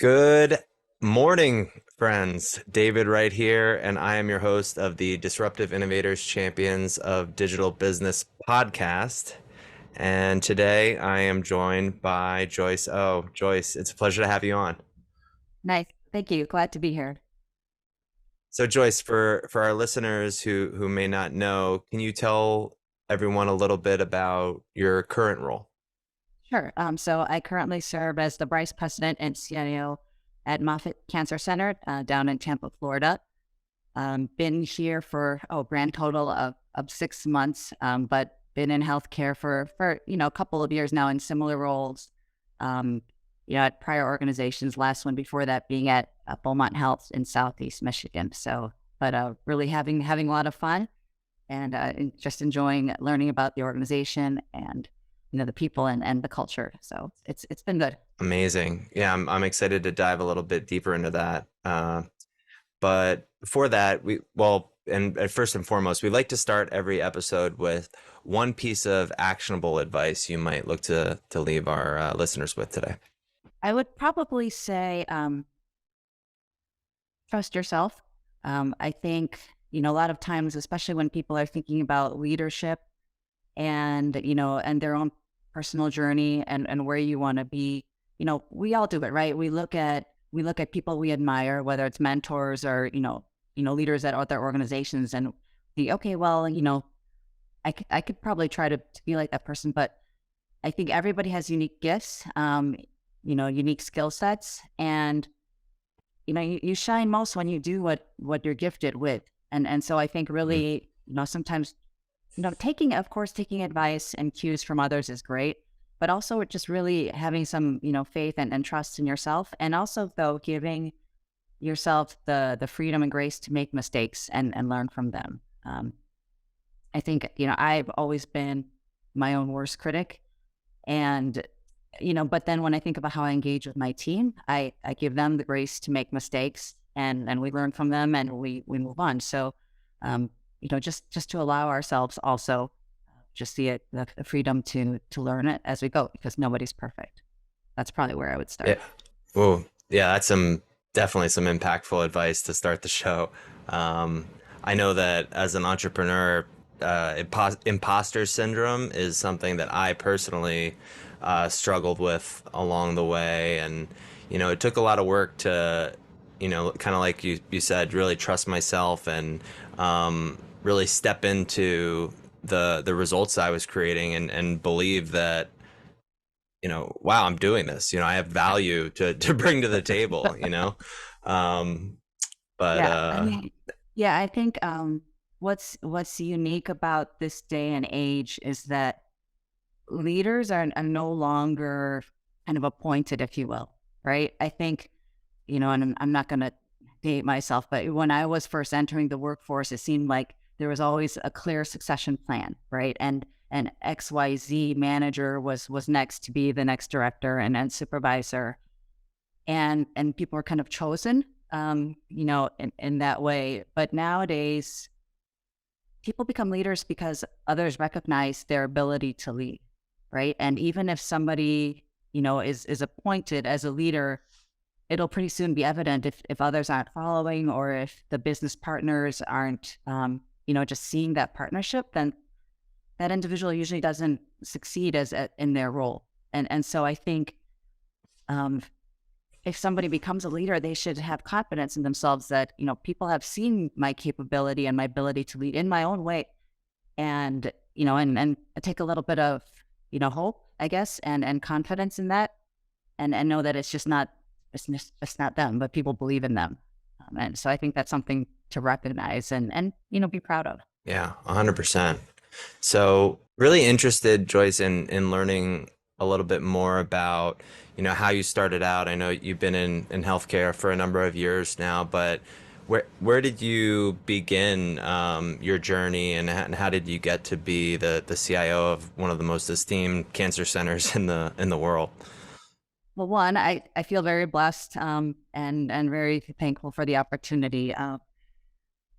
Good morning, friends. David Wright here, and I am your host of the Disruptive Innovators Champions of Digital Business podcast. And today I am joined by Joyce Oh. Joyce, it's a pleasure to have you on. Nice. Thank you. Glad to be here. So, Joyce, for our listeners who may not know, can you tell everyone a little bit about your current role? Sure. So I currently serve as the vice president and CIO at Moffitt Cancer Center down in Tampa, Florida. Been here for grand total of 6 months, but been in healthcare for a couple of years now in similar roles. Um, at prior organizations. Last one before that being at Beaumont Health in Southeast Michigan. So, but really having a lot of fun and just enjoying learning about the organization and the people and the culture. So it's been good. Amazing. Yeah, I'm excited to dive a little bit deeper into that. But before that, and first and foremost, we like to start every episode with one piece of actionable advice you might look to leave our listeners with today. I would probably say trust yourself. I think a lot of times, especially when people are thinking about leadership and their own personal journey and where you want to be, we all do it, right? We look at people we admire, whether it's mentors or leaders at other organizations, and okay, well, I could probably try to be like that person, but I think everybody has unique gifts, unique skill sets, and you shine most when you do what you're gifted with, and so I think Mm. really, sometimes taking advice and cues from others is great, but also just really having some, faith and trust in yourself. And also, though, giving yourself the freedom and grace to make mistakes and learn from them. I think, I've always been my own worst critic. And, but then when I think about how I engage with my team, I give them the grace to make mistakes and we learn from them and we move on. So, um, just to allow ourselves also just the freedom to learn it as we go, because nobody's perfect. That's probably where I would start. Yeah. Oh, yeah, that's definitely some impactful advice to start the show. Um, I know that as an entrepreneur, imposter syndrome is something that I personally struggled with along the way, and it took a lot of work to, kind of like you said, really trust myself and really step into the results I was creating and believe that wow, I'm doing this. I have value to bring to the table, Um, but Yeah, I mean, yeah, I think what's unique about this day and age is that leaders are no longer kind of appointed, if you will, right? I think, and I'm not going to date myself, but when I was first entering the workforce, it seemed like there was always a clear succession plan, right? And an XYZ manager was next to be the next director and supervisor, and people were kind of chosen, in that way. But nowadays, people become leaders because others recognize their ability to lead, right? And even if somebody, is appointed as a leader, it'll pretty soon be evident if others aren't following, or if the business partners aren't, just seeing that partnership, then that individual usually doesn't succeed in their role. And so I think, um, if somebody becomes a leader, they should have confidence in themselves that, people have seen my capability and my ability to lead in my own way. And, and take a little bit of, hope, I guess, and confidence in that, and know that it's not them, but people believe in them. And so I think that's something to recognize and be proud of. yeah, 100%. So really interested, Joyce, in learning a little bit more about, how you started out. I know you've been in healthcare for a number of years now, but where did you begin your journey, and how did you get to be the CIO of one of the most esteemed cancer centers in the world? Well, one, I feel very blessed, and very thankful for the opportunity.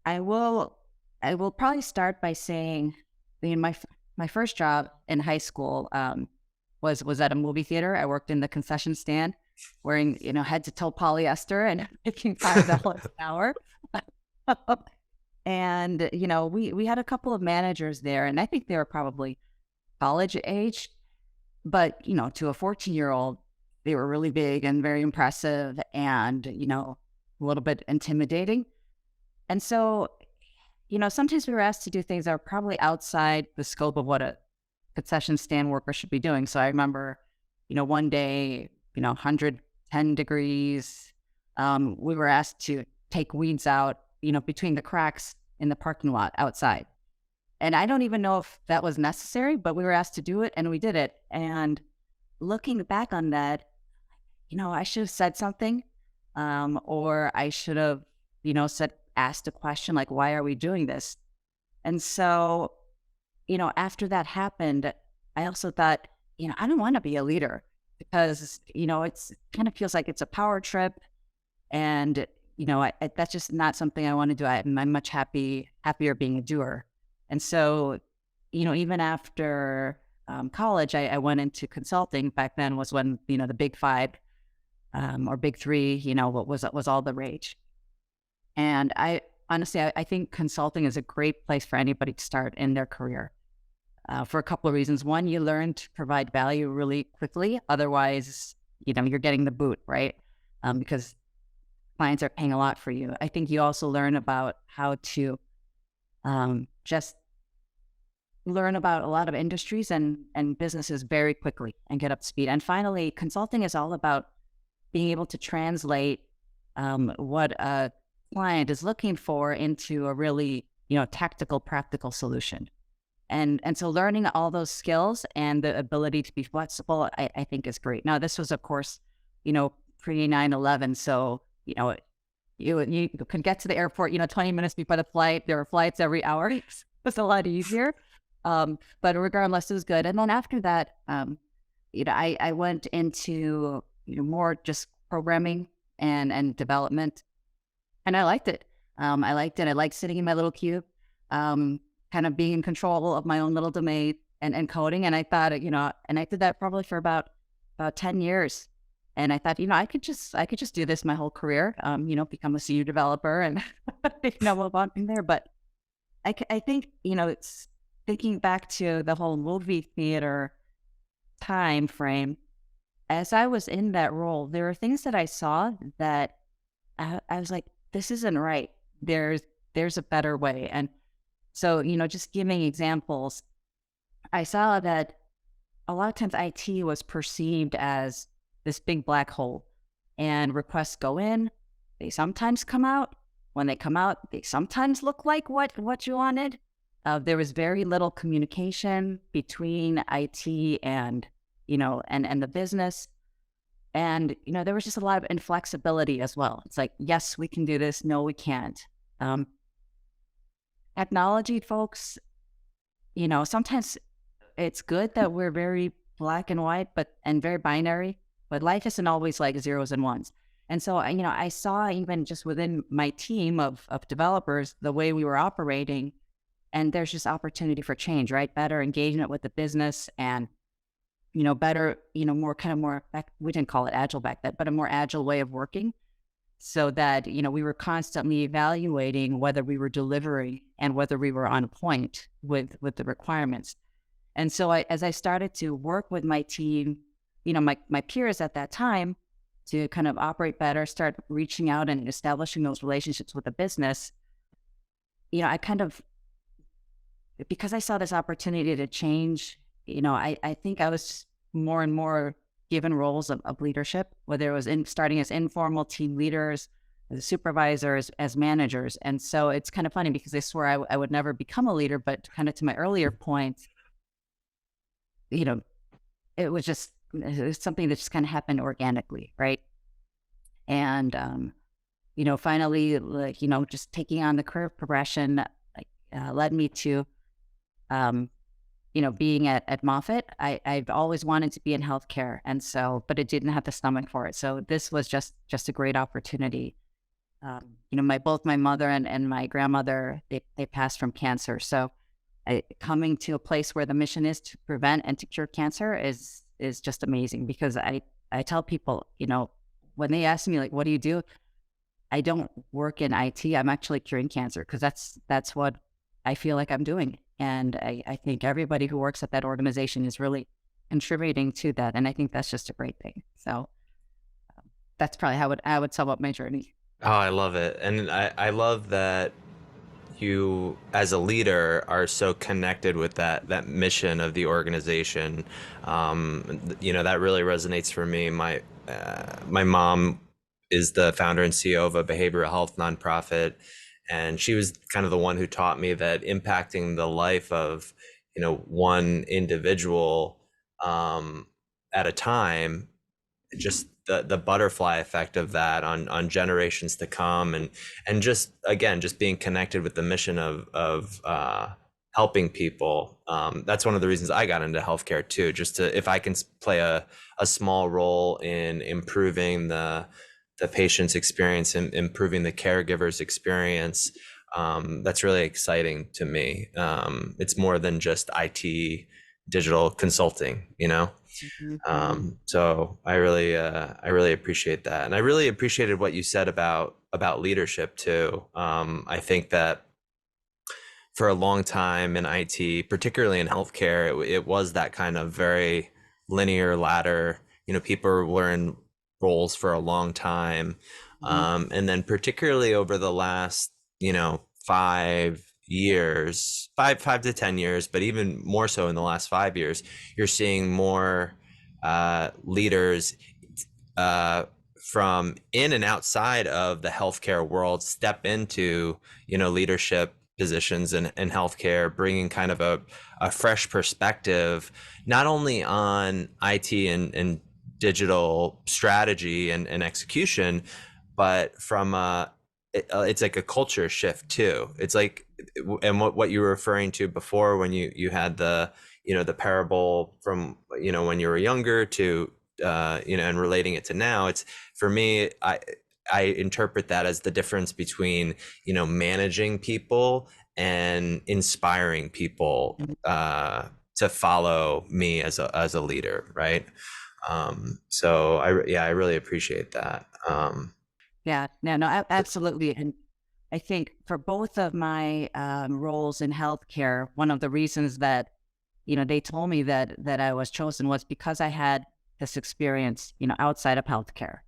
I will I will probably start by saying, my first job in high school was at a movie theater. I worked in the concession stand. wearing, head to toe polyester and making $5 an hour. And, we had a couple of managers there, and I think they were probably college age, but, to a 14-year-old, they were really big and very impressive and, a little bit intimidating. And so, sometimes we were asked to do things that are probably outside the scope of what a concession stand worker should be doing. So I remember, one day, 110 degrees, we were asked to take weeds out, between the cracks in the parking lot outside. And I don't even know if that was necessary, but we were asked to do it and we did it. And looking back on that, I should have said something, or I should have, asked a question like, why are we doing this? And so, after that happened, I also thought, I don't want to be a leader because, it's kind of feels like it's a power trip. And, that's just not something I want to do. I'm much happier being a doer. And so, even after college, I went into consulting. Back then was when, the big five or big three, what was all the rage. And I honestly, I think consulting is a great place for anybody to start in their career for a couple of reasons. One, you learn to provide value really quickly. Otherwise, you're getting the boot, right? Because clients are paying a lot for you. I think you also learn about how to just learn about a lot of industries and businesses very quickly and get up to speed. And finally, consulting is all about being able to translate what a client is looking for into a really, tactical, practical solution. And so learning all those skills and the ability to be flexible, I think is great. Now, this was, of course, pre 9/11. So, you could get to the airport, 20 minutes before the flight. There were flights every hour. It was a lot easier. But regardless, it was good. And then after that, I went into, more just programming and development. And I liked it. I liked it. I liked sitting in my little cube, kind of being in control of my own little domain and coding. And I thought, and I did that probably for about 10 years. And I thought, I could just do this my whole career, become a senior developer and, move on from there. But I think, it's thinking back to the whole movie theater time frame. As I was in that role, there are things that I saw that I was like, this isn't right. There's a better way. And so, just giving examples, I saw that a lot of times IT was perceived as this big black hole, and requests go in, they sometimes come out. When they come out, they sometimes look like what you wanted. There was very little communication between IT and, and the business. And, there was just a lot of inflexibility as well. It's like, yes, we can do this. No, we can't. Technology folks, sometimes it's good that we're very black and white, and very binary, but life isn't always like zeros and ones. And so, I saw even just within my team of developers, the way we were operating, and there's just opportunity for change, right? Better engagement with the business and, better, more, we didn't call it agile back then, but a more agile way of working so that, we were constantly evaluating whether we were delivering and whether we were on point with the requirements. And so as I started to work with my team, my peers at that time to kind of operate better, start reaching out and establishing those relationships with the business, I kind of, because I saw this opportunity to change, I think I was more and more given roles of leadership, whether it was starting as informal team leaders, as supervisors, as managers. And so it's kind of funny because I swore I would never become a leader, but kind of to my earlier point, it was something that just kind of happened organically, right? And, finally, just taking on the career progression led me to, being at Moffitt. I've always wanted to be in healthcare, and so, but it didn't have the stomach for it. So this was just a great opportunity. Both my mother and my grandmother, they passed from cancer. So coming to a place where the mission is to prevent and to cure cancer is just amazing, because I I tell people, when they ask me like, what do you do? I don't work in IT. I'm actually curing cancer because that's what I feel like I'm doing. And I think everybody who works at that organization is really contributing to that. And I think that's just a great thing. So that's probably how I would sum up my journey. Oh, I love it. And I love that you as a leader are so connected with that mission of the organization. That really resonates for me. My mom is the founder and CEO of a behavioral health nonprofit, and she was kind of the one who taught me that impacting the life of one individual at a time, just the butterfly effect of that on generations to come, and just again just being connected with the mission of helping people. That's one of the reasons I got into healthcare too, just to, if I can play a small role in improving the patient's experience and improving the caregiver's experience. That's really exciting to me. It's more than just IT digital consulting. Mhm. So I really appreciate that, and I really appreciated what you said about leadership too. I think that for a long time in IT, particularly in healthcare, it was that kind of very linear ladder. People were in roles for a long time, Mhm. and then particularly over the last 5 years, five to 10 years, but even more so in the last 5 years, you're seeing more leaders uh, from in and outside of the healthcare world step into leadership positions in healthcare, bringing kind of a fresh perspective, not only on IT and digital strategy and execution, but from it's like a culture shift too. It's like, and what you were referring to before when you had the parable from when you were younger to and relating it to now. It's, for me, I interpret that as the difference between managing people and inspiring people to follow me as a leader, right? So I really appreciate that. Yeah, no, no, absolutely. And I think for both of my roles in healthcare, one of the reasons that, they told me that I was chosen was because I had this experience, outside of healthcare.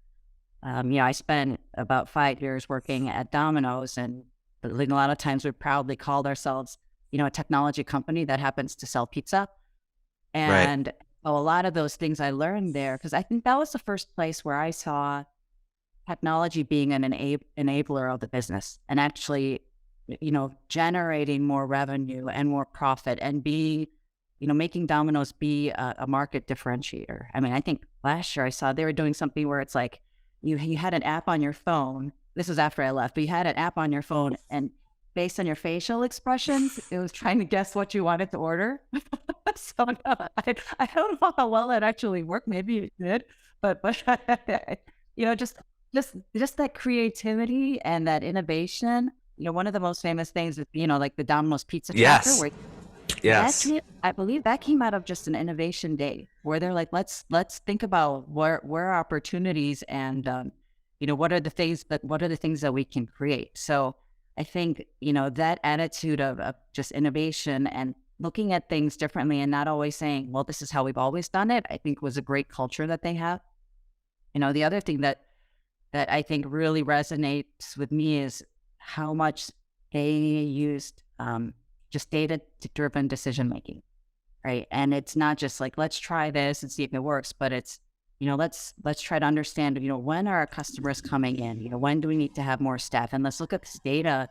I spent about 5 years working at Domino's, and like a lot of times we proudly called ourselves, a technology company that happens to sell pizza. Right. And a lot of those things I learned there, because I think that was the first place where I saw technology being an enabler of the business and actually, generating more revenue and more profit and being, making Domino's be a market differentiator. I mean, I think last year I saw they were doing something where it's like you had an app on your phone. This was after I left, but you had an app on your phone, and based on your facial expressions, it was trying to guess what you wanted to order. So no, I don't know how well it actually worked. Maybe it did, but just that creativity and that innovation. One of the most famous things is, like the Domino's pizza tracker, Yes. where Yes. I believe that came out of just an innovation day where they're like, let's think about where are opportunities and what are the things that we can create. So I think, that attitude of just innovation and looking at things differently and not always saying, well, this is how we've always done it, I think was a great culture that they have. The other thing that I think really resonates with me is how much they used just data driven decision making, right? And it's not just like, let's try this and see if it works, but it's, let's try to understand, when are our customers coming in? When do we need to have more staff? And let's look at this data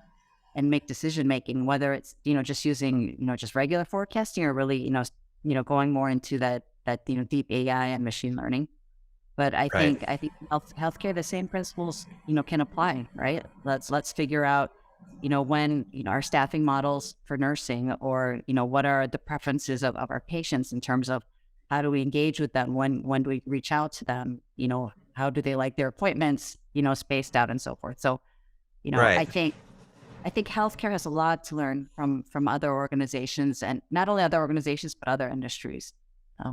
and make decision making, whether it's, just using, just regular forecasting or really, going more into that deep AI and machine learning. But Right. I think healthcare, the same principles, can apply, right? Let's figure out, when, our staffing models for nursing, or, what are the preferences of our patients in terms of how do we engage with them? When do we reach out to them? How do they like their appointments, spaced out and so forth. So, Right. I think healthcare has a lot to learn from other organizations, and not only other organizations, but other industries.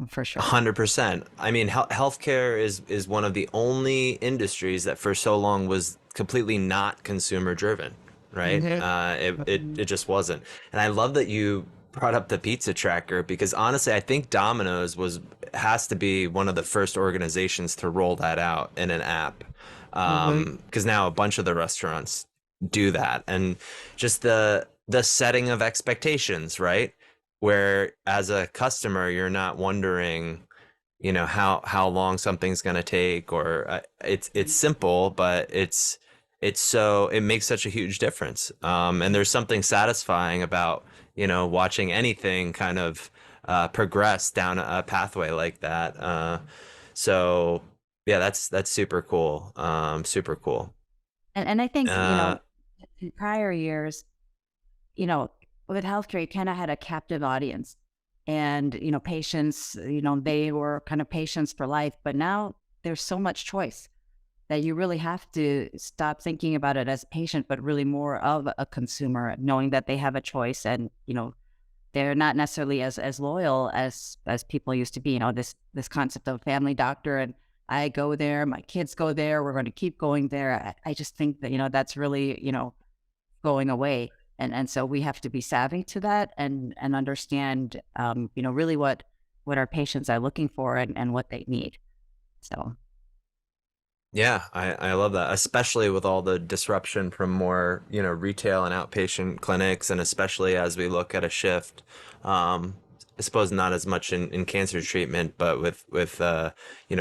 for sure. 100%. I mean, healthcare is one of the only industries that for so long was completely not consumer driven, right? Mhm. It just wasn't. And I love that you brought up the pizza tracker because honestly, I think Domino's has to be one of the first organizations to roll that out in an app. Mhm. Because now a bunch of the restaurants do that, and just the setting of expectations, right? Where as a customer you're not wondering how long something's going to take, or it's simple, but it makes such a huge difference, and there's something satisfying about watching anything kind of progress down a pathway like that, so yeah, that's super cool, super cool. And I think, uh in prior years, you know, with healthcare, you kind of had a captive audience, and, patients, they were kind of patients for life. But now there's so much choice that you really have to stop thinking about it as a patient, but really more of a consumer, knowing that they have a choice, and, they're not necessarily as loyal as people used to be. This concept of family doctor, and I go there, my kids go there, we're going to keep going there. I just think that, that's really, going away. And so we have to be savvy to that, and understand, really what our patients are looking for, and what they need. So Yeah, I love that, especially with all the disruption from more, retail and outpatient clinics, and especially as we look at a shift, I suppose not as much in cancer treatment, but with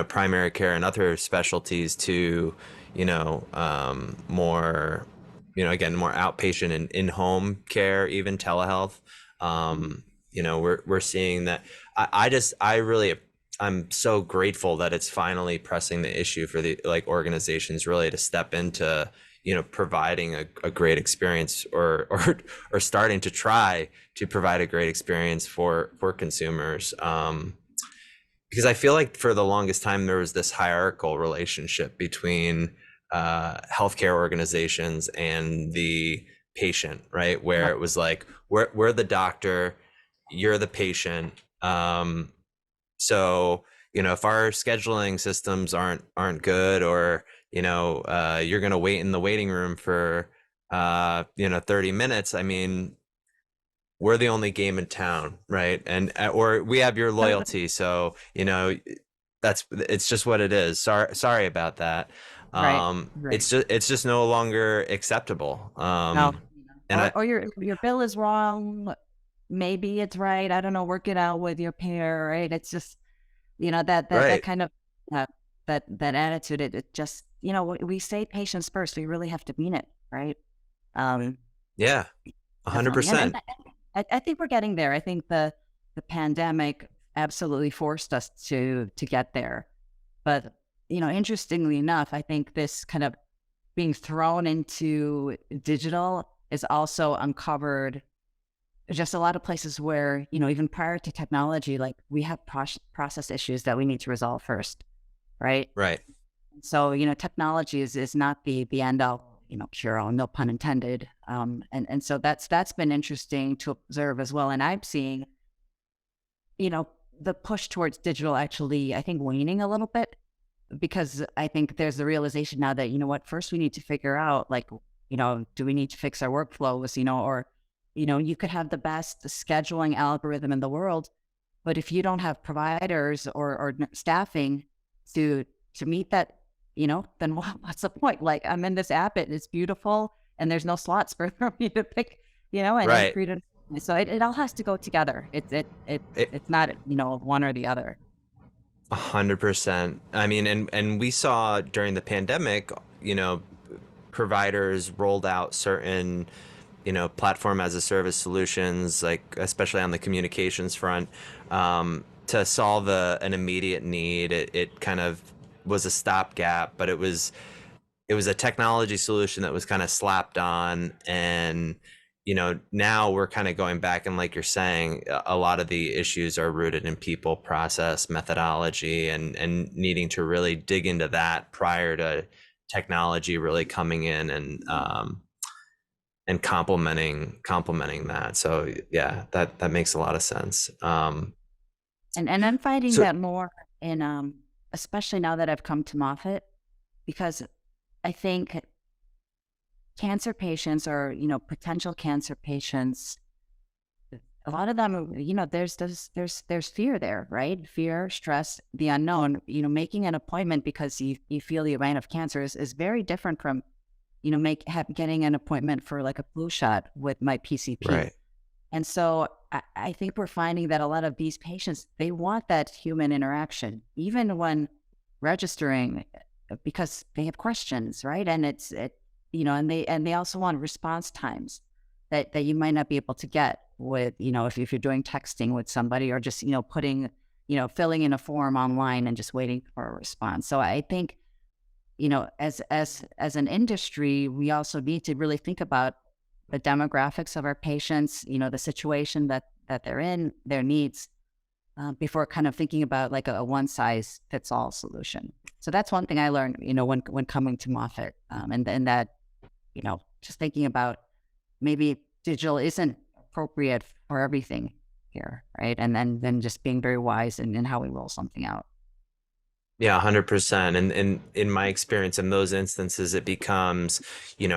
primary care and other specialties to, more, again, more outpatient and in-home care, even telehealth. We're seeing that. I really I'm so grateful that it's finally pressing the issue for the organizations really to step into providing a great experience, or starting to try to provide a great experience for consumers, because I feel like for the longest time there was this hierarchical relationship between healthcare organizations and the patient, right? Where yep, it was like we're the doctor, you're the patient. So, if our scheduling systems aren't good, or, you're going to wait in the waiting room for, 30 minutes, I mean, we're the only game in town, right? And, or we have your loyalty. So, it's just what it is. Sorry about that. right, right. It's just no longer acceptable. No, And or your bill is wrong. Maybe it's right. I don't know. Work it out with your payer, right? It's just, that right. kind of, uh, that attitude. It just, we say patients first. We really have to mean it, right? Um, Yeah. Definitely. And 100%. I think we're getting there. I think the pandemic absolutely forced us to get there. But, interestingly enough, I think this kind of being thrown into digital is also uncovered just a lot of places where, even prior to technology, like, we have process issues that we need to resolve first, right? Right. So, technology is not the end all, cure all, no pun intended. And so that's been interesting to observe as well. And I'm seeing, you know, the push towards digital actually, I think, waning a little bit, because I think there's the realization now that, what, first we need to figure out, like, do we need to fix our workflows, or, you could have the best scheduling algorithm in the world, but if you don't have providers or staffing to meet that, then what's the point? Like, I'm in this app, it's beautiful, and there's no slots for me to pick, and Right. create it. So it all has to go together. It, It's not, one or the other. 100%. I mean, and we saw during the pandemic, providers rolled out certain, platform as a service solutions, like especially on the communications front, to solve an immediate need. It kind of was a stopgap, but it was a technology solution that was kind of slapped on, and now we're kind of going back, and like you're saying, a lot of the issues are rooted in people, process, methodology, and needing to really dig into that prior to technology really coming in and complementing that. So yeah, that makes a lot of sense. And I'm finding So that more in especially now that I've come to Moffitt, because I think cancer patients or, potential cancer patients, a lot of them, there's fear there, right? Fear, stress, the unknown. Making an appointment because you feel you might have cancer is very different from, getting an appointment for like a flu shot with my PCP. right, And so I think we're finding that a lot of these patients, they want that human interaction, even when registering, because they have questions, right? And and they also want response times that you might not be able to get with, if you're doing texting with somebody or just, filling in a form online and just waiting for a response. So I think, as an industry, we also need to really think about the demographics of our patients, the situation that they're in, their needs, before kind of thinking about like a one size fits all solution. So that's one thing I learned, when coming to Moffitt, and that, just thinking about maybe digital isn't appropriate for everything here, right? And then just being very wise in how we roll something out. yeah, 100%. And in my experience, in those instances, it becomes,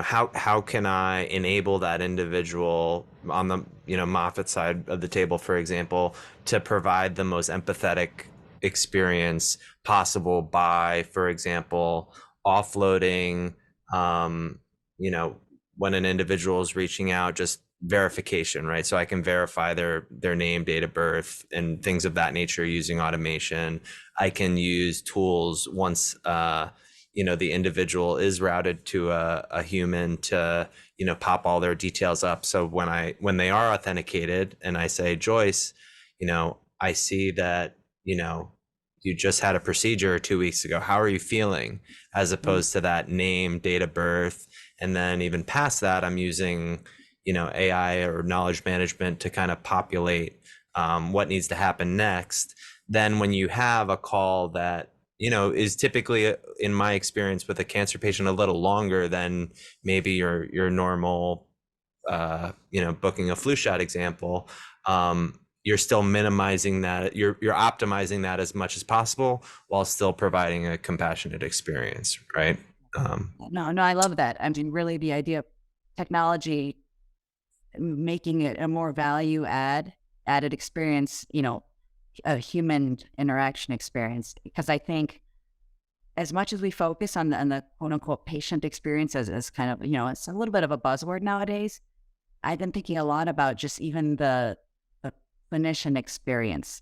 how can I enable that individual on the, Moffitt side of the table, for example, to provide the most empathetic experience possible by, for example, offloading, um, you know, when an individual is reaching out, just verification, right? So I can verify their name, date of birth, and things of that nature using automation. I can use tools once the individual is routed to a human to pop all their details up. So when they are authenticated and I say, Joyce, I see that you just had a procedure 2 weeks ago. How are you feeling? As Mm. opposed to that name, date of birth, and then even past that, I'm using AI or knowledge management to kind of populate what needs to happen next. Then when you have a call that is typically, in my experience with a cancer patient, a little longer than maybe your normal booking a flu shot example, you're still minimizing that, you're optimizing that as much as possible while still providing a compassionate experience, right? No, no, I love that. I mean, really, the idea of technology making it a more added experience, a human interaction experience. Because I think as much as we focus on the quote unquote patient experience as kind of, it's a little bit of a buzzword nowadays. I've been thinking a lot about just even the clinician experience.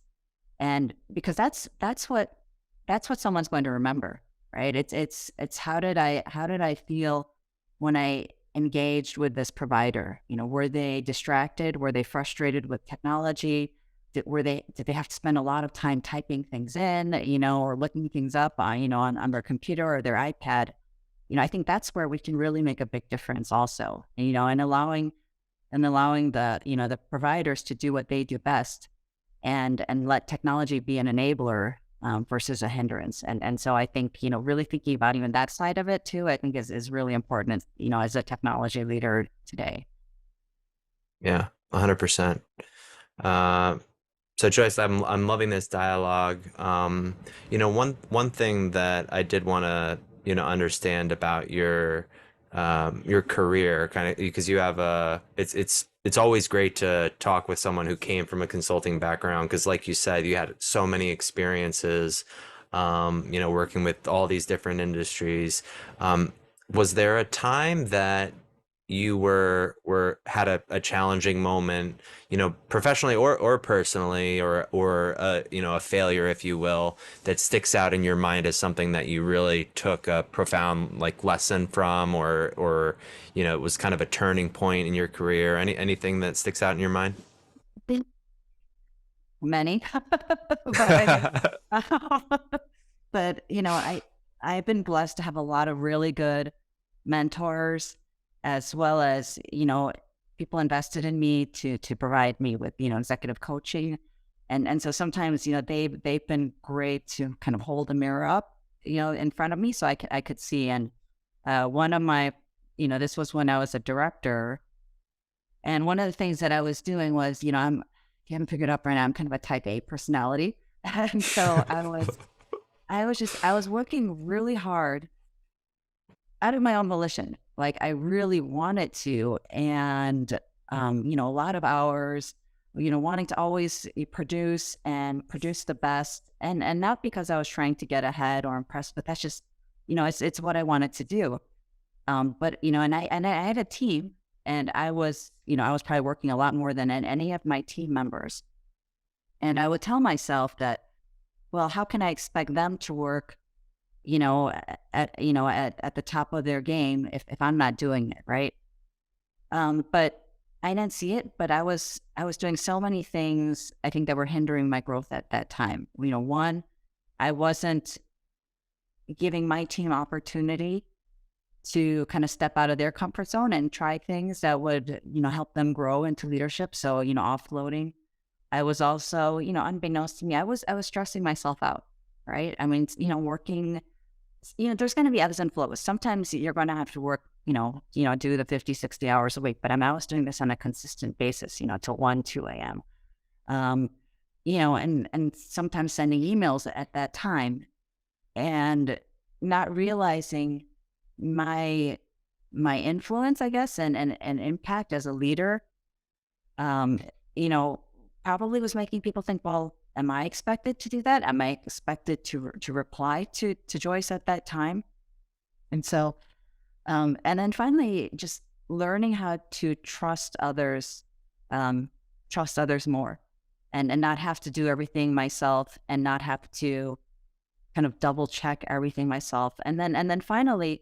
And because that's what someone's going to remember, right? It's how did I feel when I engaged with this provider? Were they distracted? Were they frustrated with technology? Did they have to spend a lot of time typing things in, or looking things up on their computer or their iPad? I think that's where we can really make a big difference also, and allowing the providers to do what they do best, and let technology be an enabler, versus a hindrance. And so I think, really thinking about even that side of it too, I think is really important, as a technology leader today. Yeah, 100%. Uh, so Joyce, I'm loving this dialogue. One thing that I did want to understand about your career, kind of, because you have it's always great to talk with someone who came from a consulting background, because like you said, you had so many experiences, working with all these different industries. Was there a time that you were had a challenging moment, professionally or personally, or a failure, if you will, that sticks out in your mind as something that you really took a profound like lesson from, or it was kind of a turning point in your career? Anything that sticks out in your mind? Think many, but I mean, but I've been blessed to have a lot of really good mentors, as well as people invested in me to provide me with executive coaching, and so sometimes they've been great to kind of hold a mirror up in front of me so I could see. And one of my this was when I was a director, and one of the things that I was doing was, if you haven't figured out right now, I'm kind of a type A personality. And so I was working really hard out of my own volition. Like I really wanted to, and a lot of hours, wanting to always produce and produce the best, and not because I was trying to get ahead or impress, but that's just, it's what I wanted to do. But and I had a team, and I was probably working a lot more than any of my team members, and I would tell myself that, well, how can I expect them to work at the top of their game if I'm not doing it, right? But I didn't see it, but I was doing so many things I think that were hindering my growth at that time. One, I wasn't giving my team opportunity to kind of step out of their comfort zone and try things that would, help them grow into leadership. So, offloading. I was also, unbeknownst to me, I was stressing myself out, right? I mean, working, there's going to be ebbs and flows. Sometimes you're going to have to work, do the 50, 60 hours a week. But I was doing this on a consistent basis, till 1, 2 a.m. Um, and sometimes sending emails at that time and not realizing my influence, I guess, and impact as a leader, um, you know, probably was making people think, well, am I expected to do that? Am I expected to reply to Joyce at that time? And so, and then finally, just learning how to trust others more, and not have to do everything myself, and not have to kind of double check everything myself. And then finally,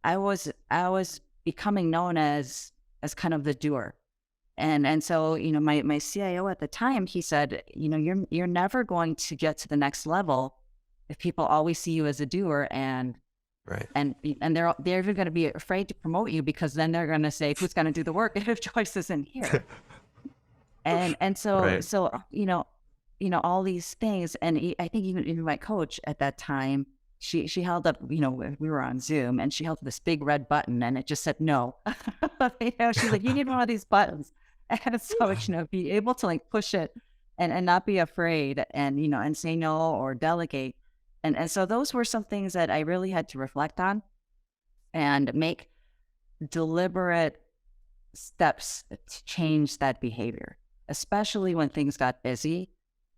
I was becoming known as kind of the doer. And so, my CIO at the time, he said, you're never going to get to the next level if people always see you as a doer, Right. and they're even going to be afraid to promote you, because then they're going to say, who's going to do the work if Joyce isn't here? And so Right. so all these things. And I think even my coach at that time, she held up, we were on Zoom, and she held up this big red button, and it just said no. She's like, you need one of these buttons. And so, be able to like push it, and not be afraid, and say no or delegate. And so those were some things that I really had to reflect on and make deliberate steps to change that behavior, especially when things got busy,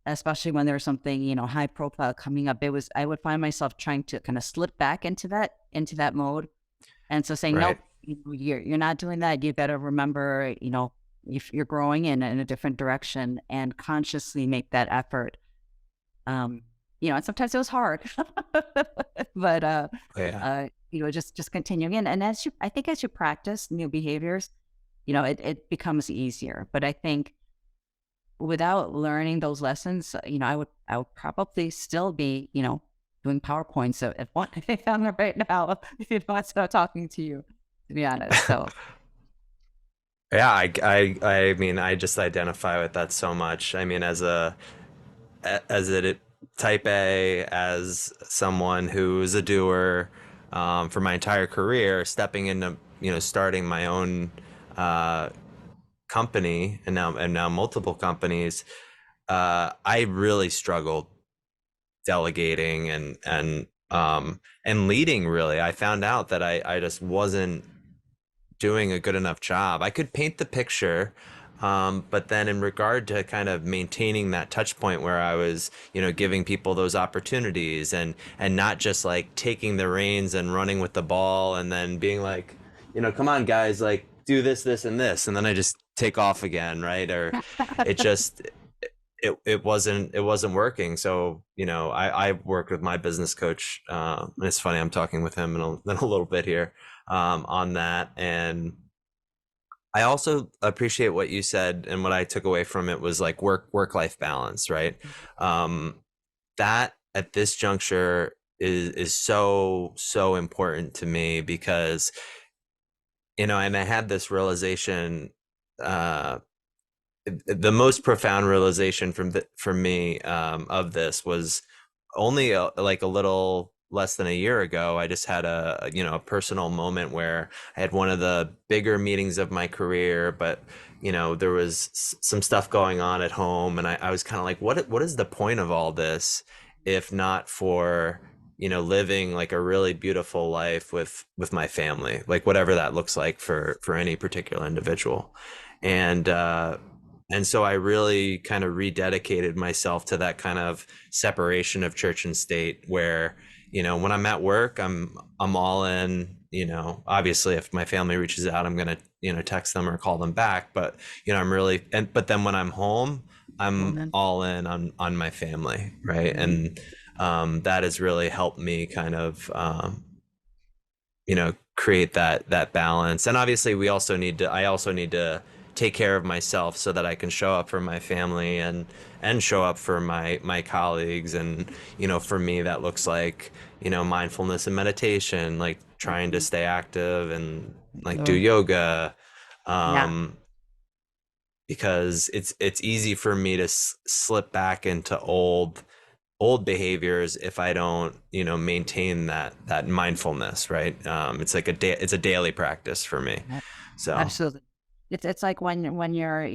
especially when there was something, high profile coming up. I would find myself trying to kind of slip back into that mode. And so saying, nope, Right. you're not doing that. You better remember, if you're growing in a different direction, and consciously make that effort. And sometimes it was hard, but, Yeah. just continuing in. And I think as you practice new behaviors, it becomes easier. But I think without learning those lessons, I would probably still be, doing PowerPoints at 1 a.m. right now, instead of talking to you, to be honest. So, Yeah, I mean, I just identify with that so much. I mean, as a type A, as someone who's a doer, for my entire career, stepping into, starting my own uh, company, and now multiple companies, I really struggled delegating and leading. Really, I found out that I just wasn't doing a good enough job. I could paint the picture, but then in regard to kind of maintaining that touch point where I was, giving people those opportunities, and not just like taking the reins and running with the ball and then being like, come on guys, like do this, this, and this, and then I just take off again, right? Or it just it wasn't working. So I worked with my business coach, and it's funny, I'm talking with him in a little bit here, on that. And I also appreciate what you said, and what I took away from it was like work life balance, right? Um, that at this juncture is so important to me, because and I had this realization, uh, the most profound realization for me, of this was only like a little less than a year ago, I just had a personal moment where I had one of the bigger meetings of my career, but there was some stuff going on at home, and I was kind of like, what is the point of all this if not for living like a really beautiful life with my family, like whatever that looks like for any particular individual. And so I really kind of rededicated myself to that kind of separation of church and state, where when I'm at work, I'm all in. Obviously if my family reaches out, I'm gonna text them or call them back, but I'm really, but then when I'm home, Well, I'm then, all in on my family, right? mhm. And that has really helped me kind of create that balance. And obviously I also need to take care of myself so that I can show up for my family and show up for my colleagues. And for me that looks like mindfulness and meditation, like trying to Mhm. stay active and like do So, yoga, yeah. um because it's easy for me to slip back into old behaviors if I don't, maintain that mindfulness, right? It's like it's a daily practice for me. Yeah, So, absolutely. It's like when you're,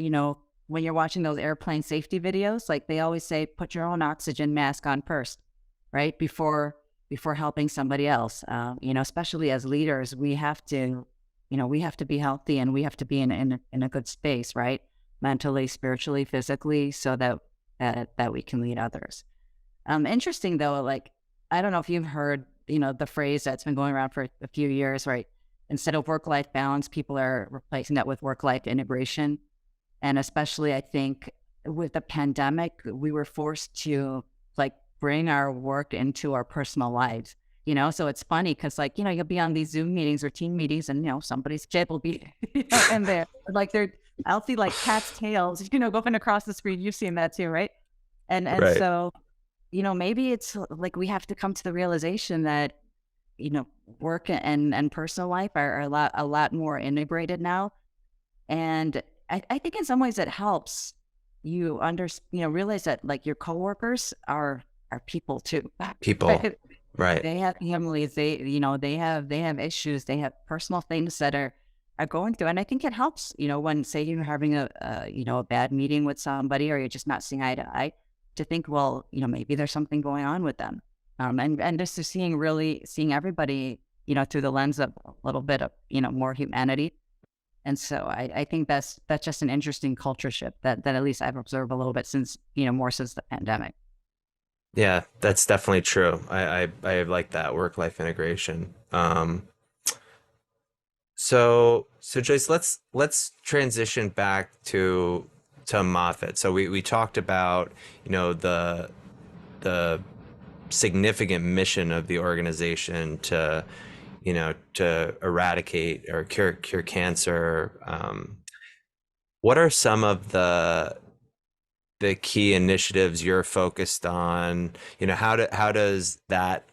when you're watching those airplane safety videos, like they always say, put your own oxygen mask on first, right? Before helping somebody else. Especially as leaders, we have to, we have to be healthy, and we have to be in a good space, right? Mentally, spiritually, physically, so that we can lead others. Interesting though, like, I don't know if you've heard, the phrase that's been going around for a few years, right? Instead of work-life balance, people are replacing that with work-life integration. And especially, I think, with the pandemic, we were forced to like bring our work into our personal lives. So it's funny because, like, you'll be on these Zoom meetings or team meetings, and somebody's kid will be, in there, like I'll see like cat's tails, going across the screen. You've seen that too, right? And right. so, maybe it's like we have to come to the realization that, work and personal life are a lot more integrated now. And I think in some ways it helps you realize that, like, your coworkers are people too. People, Right? right. They have families, they have issues, they have personal things that are going through. And I think it helps, when, say, you're having a bad meeting with somebody, or you're just not seeing eye to eye, to think, well, maybe there's something going on with them. And just to seeing everybody, through the lens of a little bit of, more humanity. And so I think that's just an interesting culture shift that at least I've observed a little bit since, more since the pandemic. Yeah, that's definitely true. I like that work-life integration. So Joyce, let's transition back to Moffitt. So we talked about, the significant mission of the organization to eradicate or cure cancer. What are some of the key initiatives you're focused on? How does that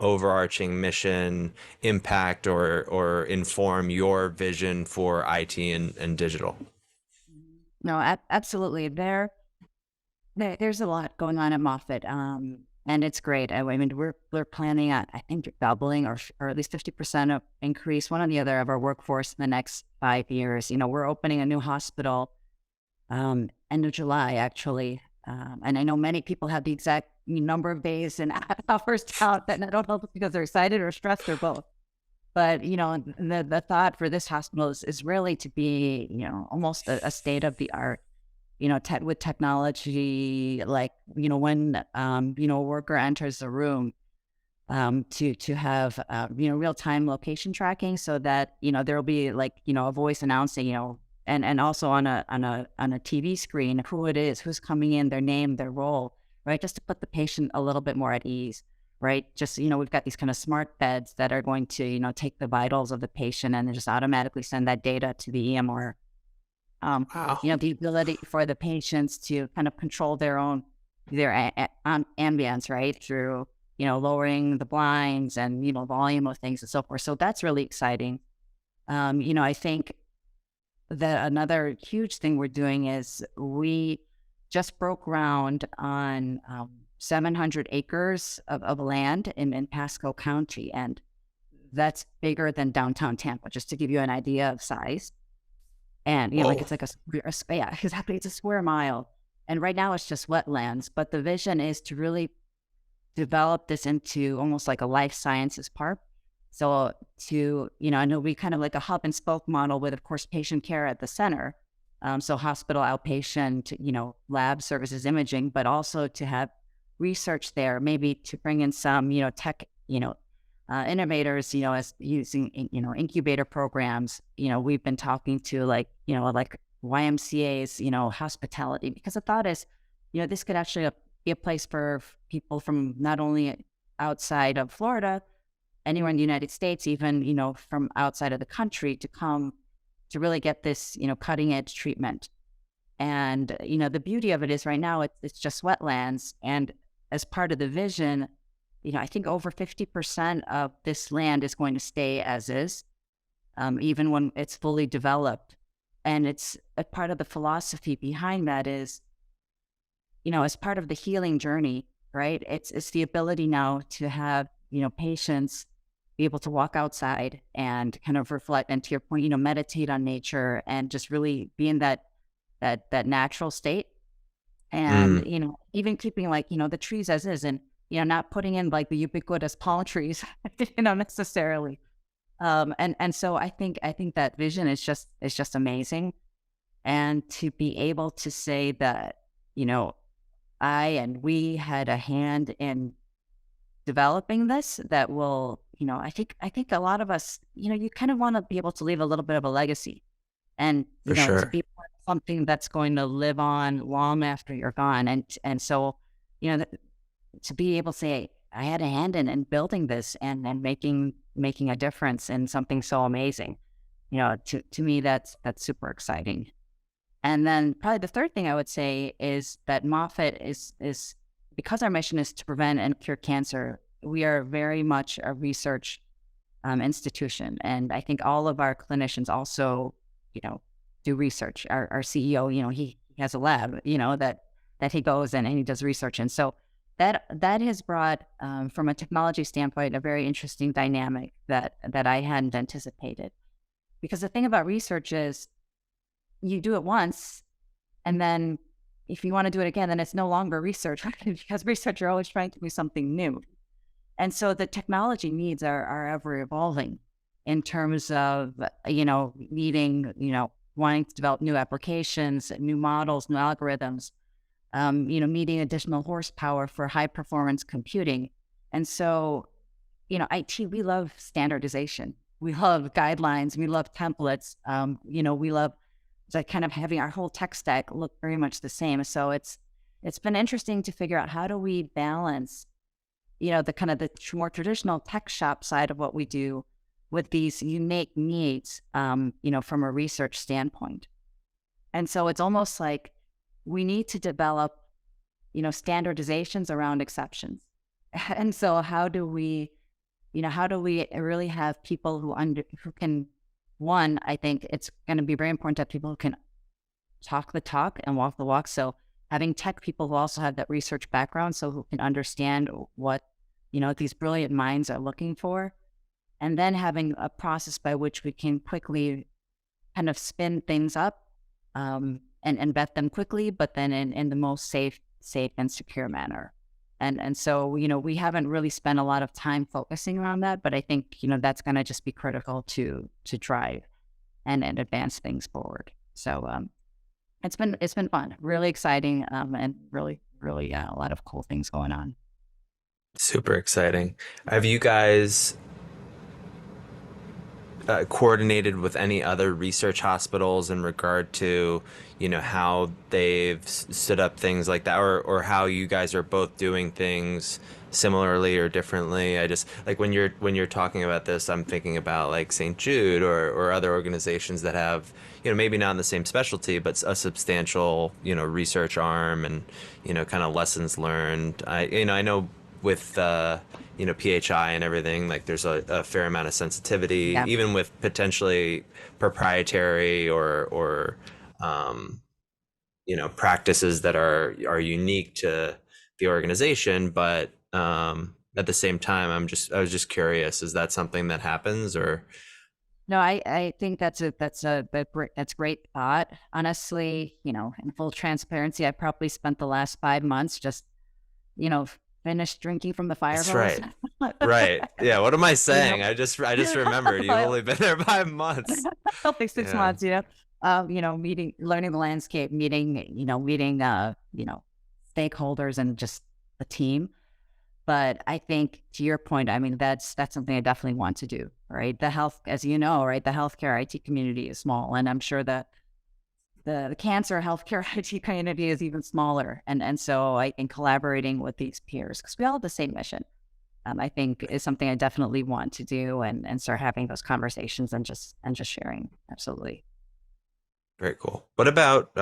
overarching mission impact or inform your vision for IT and digital? No, absolutely. There's a lot going on at Moffitt, and it's great. I mean, we're planning on, I think, doubling or at least 50% of increase, one or the other, of our workforce in the next 5 years. We're opening a new hospital end of July, actually. And I know many people have the exact number of days and hours out, and I don't know if it's because they're excited or stressed or both. But the thought for this hospital is really to be, almost a state of the art, with technology, like, when a worker enters the room, to have real time location tracking, so that there will be, like, a voice announcing, and also on a TV screen, who it is, who's coming in, their name, their role, right, just to put the patient a little bit more at ease, right? Just, we've got these kind of smart beds that are going to, take the vitals of the patient and then just automatically send that data to the EMR. Wow. The ability for the patients to kind of control their ambience, right, through, lowering the blinds and, volume of things and so forth. So that's really exciting. I think that another huge thing we're doing is we just broke ground on 700 acres of land in Pasco County. And that's bigger than downtown Tampa, just to give you an idea of size. And, like Whoa. it's like yeah, exactly. It's a square mile. And right now it's just wetlands. But the vision is to really develop this into almost like a life sciences park. So I know we kind of like a hub and spoke model with, of course, patient care at the center. So hospital outpatient, lab services, imaging, but also to have research there, maybe to bring in some, tech, innovators, as using, incubator programs. We've been talking to like YMCA's, hospitality, because the thought is, this could actually be a place for people from not only outside of Florida, anywhere in the United States, even, from outside of the country to come to really get this, cutting edge treatment. And, the beauty of it is right now it's just wetlands. And as part of the vision, I think over 50% of this land is going to stay as is, even when it's fully developed. And it's a part of the philosophy behind that is, as part of the healing journey, right? It's the ability now to have, patients be able to walk outside and kind of reflect, and to your point, meditate on nature and just really be in that natural state. And, Mm, even keeping like, the trees as is, and, not putting in like the ubiquitous palm trees, necessarily. And so I think that vision is just amazing. And to be able to say that, I and we had a hand in developing this, that will, I think a lot of us, you kind of want to be able to leave a little bit of a legacy, and, for to sure. be part of something that's going to live on long after you're gone. And so, to be able to say, I had a hand in building this, and making a difference in something so amazing, to me, that's super exciting. And then probably the third thing I would say is that Moffitt is because our mission is to prevent and cure cancer. We are very much a research institution, and I think all of our clinicians also, do research. Our CEO, he has a lab, that he goes in and he does research, and so that has brought, from a technology standpoint, a very interesting dynamic that I hadn't anticipated. Because the thing about research is, you do it once, and then if you want to do it again, then it's no longer research, right? Because research, you're always trying to do something new. And so the technology needs are ever evolving in terms of, needing, wanting to develop new applications, new models, new algorithms, needing additional horsepower for high performance computing. And so, IT, we love standardization. We love guidelines. We love templates. We love like kind of having our whole tech stack look very much the same. So it's been interesting to figure out, how do we balance, the kind of the more traditional tech shop side of what we do with these unique needs, from a research standpoint. And so it's almost like we need to develop, standardizations around exceptions. And so how do we really have people who can, one, I think it's going to be very important that people who can talk the talk and walk the walk. So having tech people who also have that research background, so who can understand what, these brilliant minds are looking for. And then having a process by which we can quickly kind of spin things up, and vet them quickly, but then in the most safe and secure manner. And so, we haven't really spent a lot of time focusing around that, but I think, that's going to just be critical to drive and advance things forward. So, it's been fun, really exciting, and really, really, a lot of cool things going on. Super exciting. Have you guys coordinated with any other research hospitals in regard to, how they've stood up things like that, or how you guys are both doing things similarly or differently? I just like when you're talking about this, I'm thinking about like St. Jude or other organizations that have, maybe not in the same specialty, but a substantial, research arm and, kind of lessons learned. I know with PHI and everything, like there's a fair amount of sensitivity, Yeah. even with potentially proprietary or practices that are unique to the organization, but at the same time, I was just curious, is that something that happens or? No, I think that's great thought. Honestly, in full transparency, I probably spent the last 5 months just, you know, finished drinking from the fire That's hose. right. Right. Yeah. What am I you know, saying? I just remembered you've only been there 5 months. like 6 months, Yeah. learning the landscape, meeting stakeholders and just the team. But I think to your point, I mean, that's something I definitely want to do, right? The health, as you know, right, the healthcare IT community is small, and I'm sure that the cancer healthcare IT community is even smaller. And so I think collaborating with these peers, because we all have the same mission, I think is something I definitely want to do, and start having those conversations and just sharing. Absolutely. Very cool. What about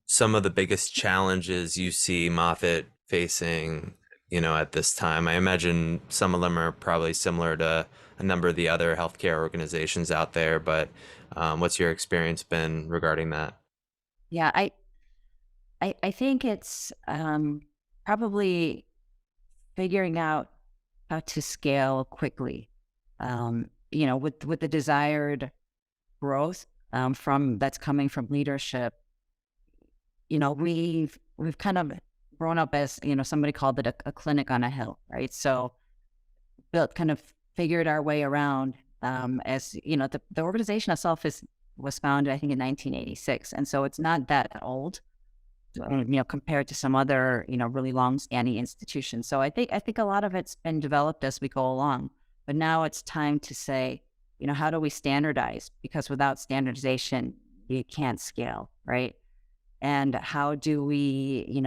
some of the biggest challenges you see Moffitt facing, at this time? I imagine some of them are probably similar to a number of the other healthcare organizations out there, but what's your experience been regarding that? Yeah, I think it's probably figuring out how to scale quickly. With the desired growth from that's coming from leadership. We've kind of grown up as somebody called it a clinic on a hill, right? So built kind of figured our way around. As the organization itself was founded, I think, in 1986, and so it's not that old, compared to some other, really long-standing institutions. So I think a lot of it's been developed as we go along. But now it's time to say, how do we standardize? Because without standardization, you can't scale, right? And how do we,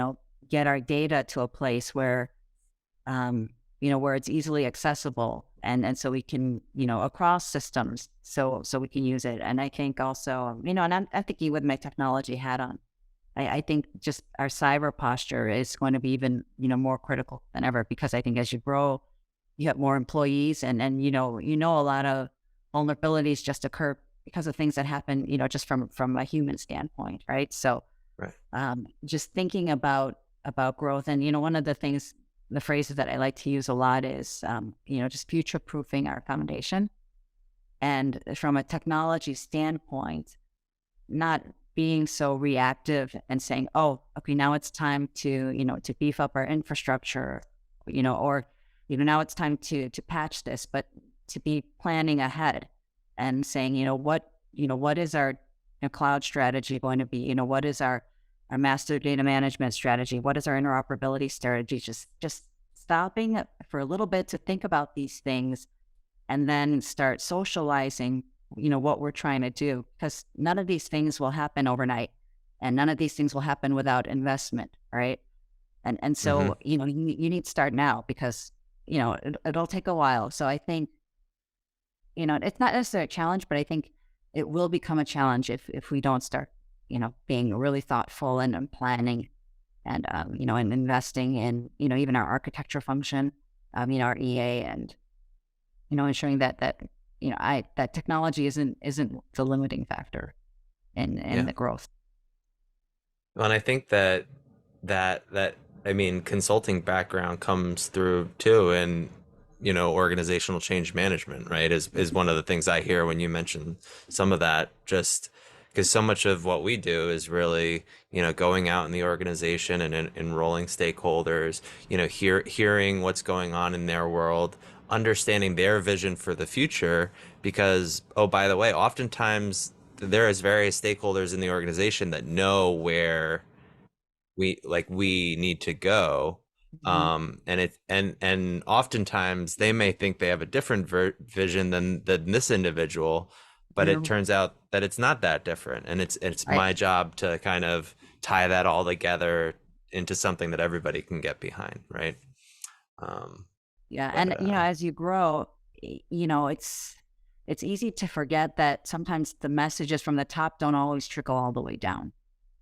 get our data to a place where, where it's easily accessible, and so we can, across systems, so we can use it. And I think also, and I'm thinking with my technology hat on, I think just our cyber posture is going to be even, more critical than ever, because I think as you grow, you have more employees, and a lot of vulnerabilities just occur because of things that happen, just from a human standpoint, right? So Right. just thinking about growth, and one of the phrases that I like to use a lot is, just future proofing our foundation, and from a technology standpoint, not being so reactive and saying, "Oh, okay, now it's time to beef up our infrastructure," or now it's time to patch this, but to be planning ahead and saying, what is our cloud strategy going to be? What is our master data management strategy? What is our interoperability strategy? Just stopping for a little bit to think about these things, and then start socializing, what we're trying to do, because none of these things will happen overnight, and none of these things will happen without investment, right? And Hmm. so, you need to start now, because, it'll take a while. So I think, it's not necessarily a challenge, but I think it will become a challenge if we don't start, being really thoughtful and planning, and, and investing in, even our architecture function, our EA, and, ensuring that technology isn't the limiting factor in Yeah. the growth. Well, and I think that I mean, consulting background comes through too, and organizational change management, right? Is one of the things I hear when you mention some of that. Just because so much of what we do is really, going out in the organization and enrolling stakeholders, hearing what's going on in their world, understanding their vision for the future. Because, oh, by the way, oftentimes there is various stakeholders in the organization that know where we need to go, Mhm. and oftentimes they may think they have a different vision than this individual, but it Yeah. turns out that it's not that different, and it's I my job to kind of tie that all together into something that everybody can get behind, right? um Yeah, and but as you grow, it's easy to forget that sometimes the messages from the top don't always trickle all the way down.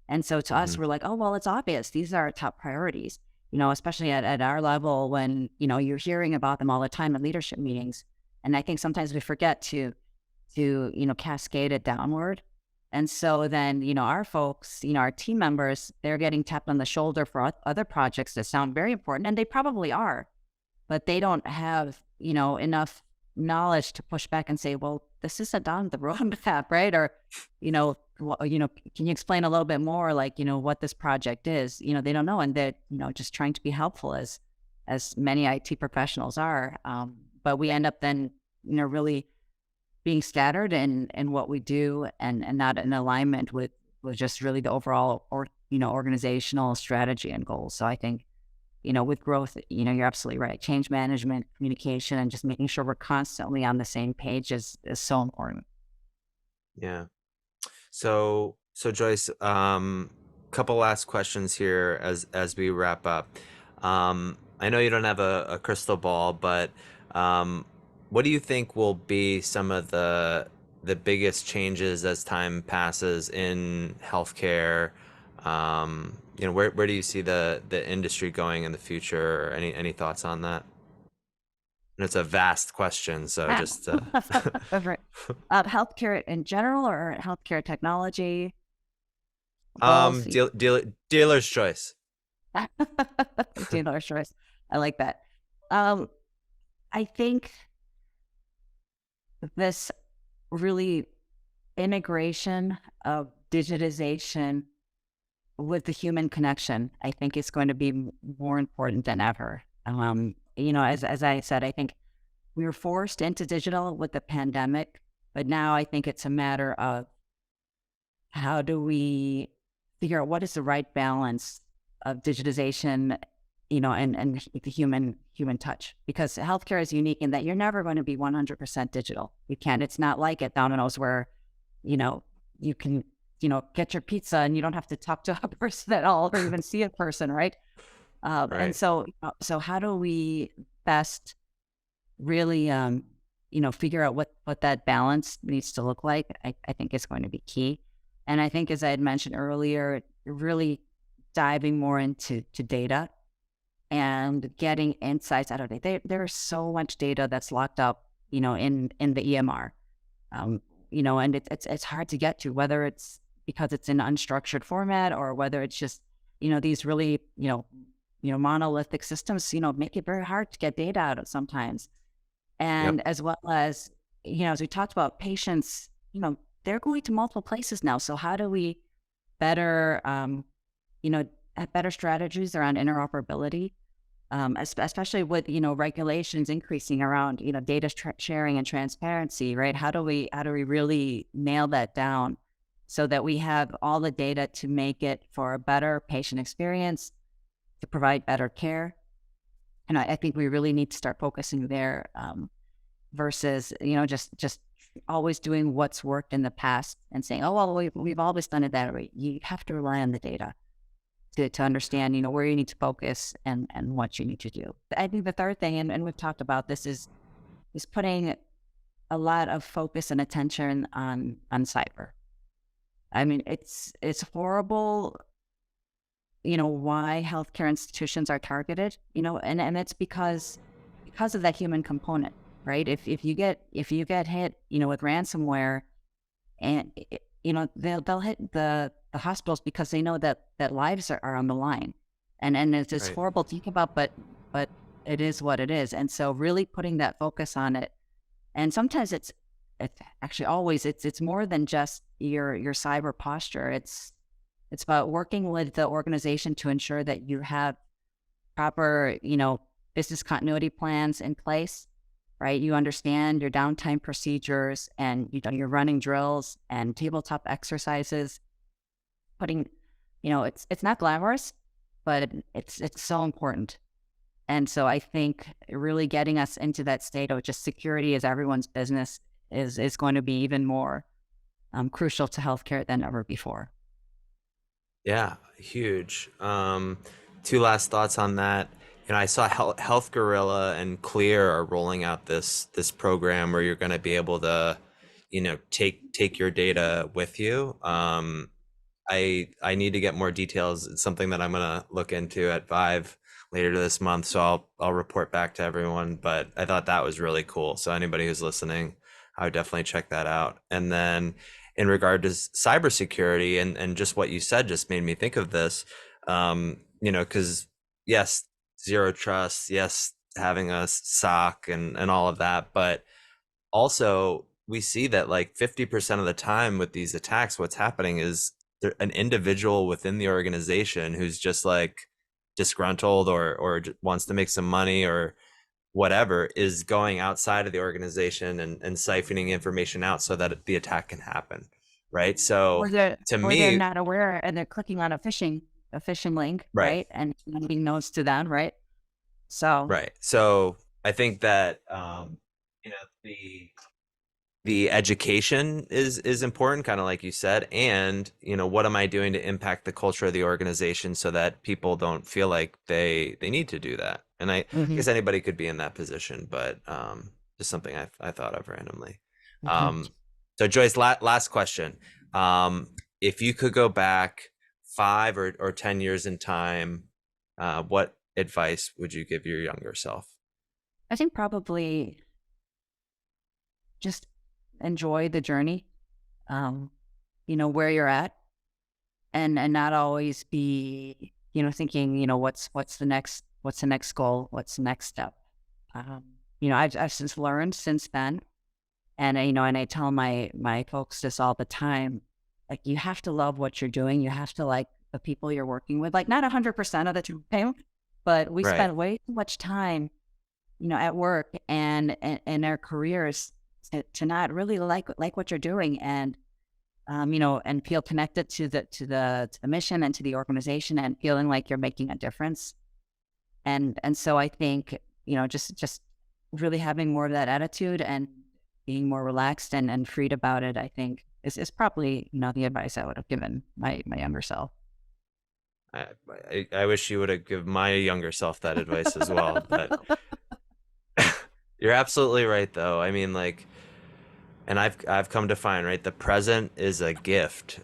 And so to us, mhm. we're like, oh, well, it's obvious. These are our top priorities, especially at our level, when, you're hearing about them all the time in leadership meetings. And I think sometimes we forget to cascade it downward. And so then, our folks, our team members, they're getting tapped on the shoulder for other projects that sound very important, and they probably are, but they don't have, enough knowledge to push back and say, well, this isn't on the roadmap, right? Or, can you explain a little bit more, like, what this project is? They don't know, and they're, just trying to be helpful as many IT professionals are. But we end up then, really being scattered in what we do, and not in alignment with just really the overall organizational strategy and goals. So I think, with growth, you're absolutely right. Change management, communication, and just making sure we're constantly on the same page is so important. Yeah. So Joyce, couple last questions here as we wrap up. I know you don't have a crystal ball, but um, what do you think will be some of the biggest changes as time passes in healthcare? Where do you see the industry going in the future? Any thoughts on that? And it's a vast question, so Ah. just Right. Healthcare in general, or healthcare technology, both. dealer's choice. Dealer choice. I like that. Um, I think this really integration of digitization with the human connection, I think is going to be more important than ever. As I said, I think we were forced into digital with the pandemic, but now I think it's a matter of how do we figure out what is the right balance of digitization, and the human touch, because healthcare is unique in that you're never going to be 100% digital. You can't. It's not like at Domino's where, you can, get your pizza and you don't have to talk to a person at all, or even see a person, right? And Right. so how do we best really, figure out what that balance needs to look like? I think is going to be key. And I think, as I had mentioned earlier, really diving more into data and getting insights out of it. There's so much data that's locked up, in the EMR, and it's hard to get to, whether it's because it's in unstructured format, or whether it's just, these really, monolithic systems, make it very hard to get data out of sometimes. Yep. And as well as, as we talked about, patients, they're going to multiple places now. So how do we better, have better strategies around interoperability, especially with, regulations increasing around, data sharing and transparency, right? How do we really nail that down so that we have all the data to make it for a better patient experience, to provide better care? And I think we really need to start focusing there, versus, just always doing what's worked in the past and saying, oh, well, we've always done it that way. You have to rely on the data to understand, where you need to focus, and what you need to do. I think the third thing, and we've talked about this, is putting a lot of focus and attention on cyber. I mean, it's horrible, why healthcare institutions are targeted, and it's because of that human component, right? If you get hit, with ransomware, and they'll hit the hospitals because they know that lives are on the line, and it's just Right. horrible to think about, but it is what it is. And so really putting that focus on it, and sometimes it's actually always, it's more than just your cyber posture. It's about working with the organization to ensure that you have proper, business continuity plans in place, right? You understand your downtime procedures, and you're running drills and tabletop exercises. Putting, it's not glamorous, but it's so important. And so I think really getting us into that state of just security as everyone's business is going to be even more, crucial to healthcare than ever before. Yeah, huge. Two last thoughts on that. I saw Health Gorilla and Clear are rolling out this program where you're going to be able to, take your data with you. I need to get more details. It's something that I'm gonna look into at Vive later this month, so I'll report back to everyone. But I thought that was really cool. So anybody who's listening, I would definitely check that out. And then in regard to cybersecurity, and just what you said just made me think of this. Because yes, zero trust, yes, having a SOC and all of that, but also we see that like 50% of the time with these attacks, what's happening is an individual within the organization who's just like disgruntled or wants to make some money or whatever is going outside of the organization and siphoning information out so that the attack can happen, right? So to Or they're me, not aware and they're clicking on a phishing link, right, right? And nobody knows to them, right? So right. So I think that you know the education is important, kind of like you said, and what am I doing to impact the culture of the organization so that people don't feel like they need to do that. And I mhm, guess anybody could be in that position, but just something I thought of randomly. mhm. So Joyce, last question. If you could go back 5 or 10 years in time, what advice would you give your younger self? I think probably just enjoy the journey, um, where you're at, and not always be, thinking, what's the next goal, what's the next step. Um, I've since learned since then, and I tell my folks this all the time, like you have to love what you're doing, you have to like the people you're working with, like not 100% of the time, but we Right. spend way too much time at work and our careers to not really like what you're doing and feel connected to the mission and to the organization and feeling like you're making a difference. And so I think, just really having more of that attitude and being more relaxed and freed about it, I think is probably, the advice I would have given my younger self. I wish you would have given my younger self that advice as well, but you're absolutely right though. I mean, like, and I've come to find, right, the present is a gift,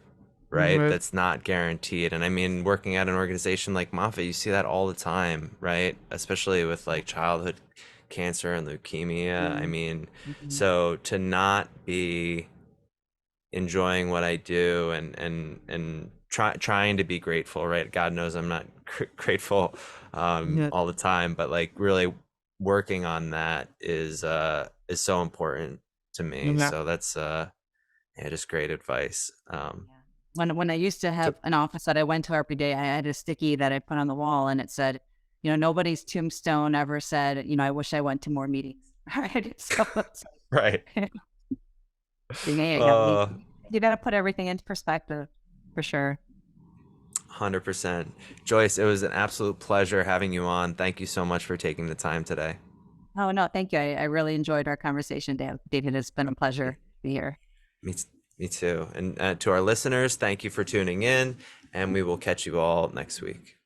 right? Mhm. That's not guaranteed. And I mean, working at an organization like Moffitt, you see that all the time, right? Especially with like childhood cancer and leukemia. I Mhm. mean, Mhm. so to not be enjoying what I do and trying to be grateful, right? God knows I'm not grateful Yeah. all the time, but like really working on that is so important to me. Yeah. So that's yeah, just great advice. Yeah. When I used to So have an office that I went to every day, I had a sticky that I put on the wall, and it said, nobody's tombstone ever said, I wish I went to more meetings. Right? So it's right. like, yeah, Uh you got to put everything into perspective, for sure. 100%. Joyce, it was an absolute pleasure having you on. Thank you so much for taking the time today. Oh no, thank you. I really enjoyed our conversation, David. It's been a pleasure to be here. Me, me too. And to our listeners, thank you for tuning in, and we will catch you all next week.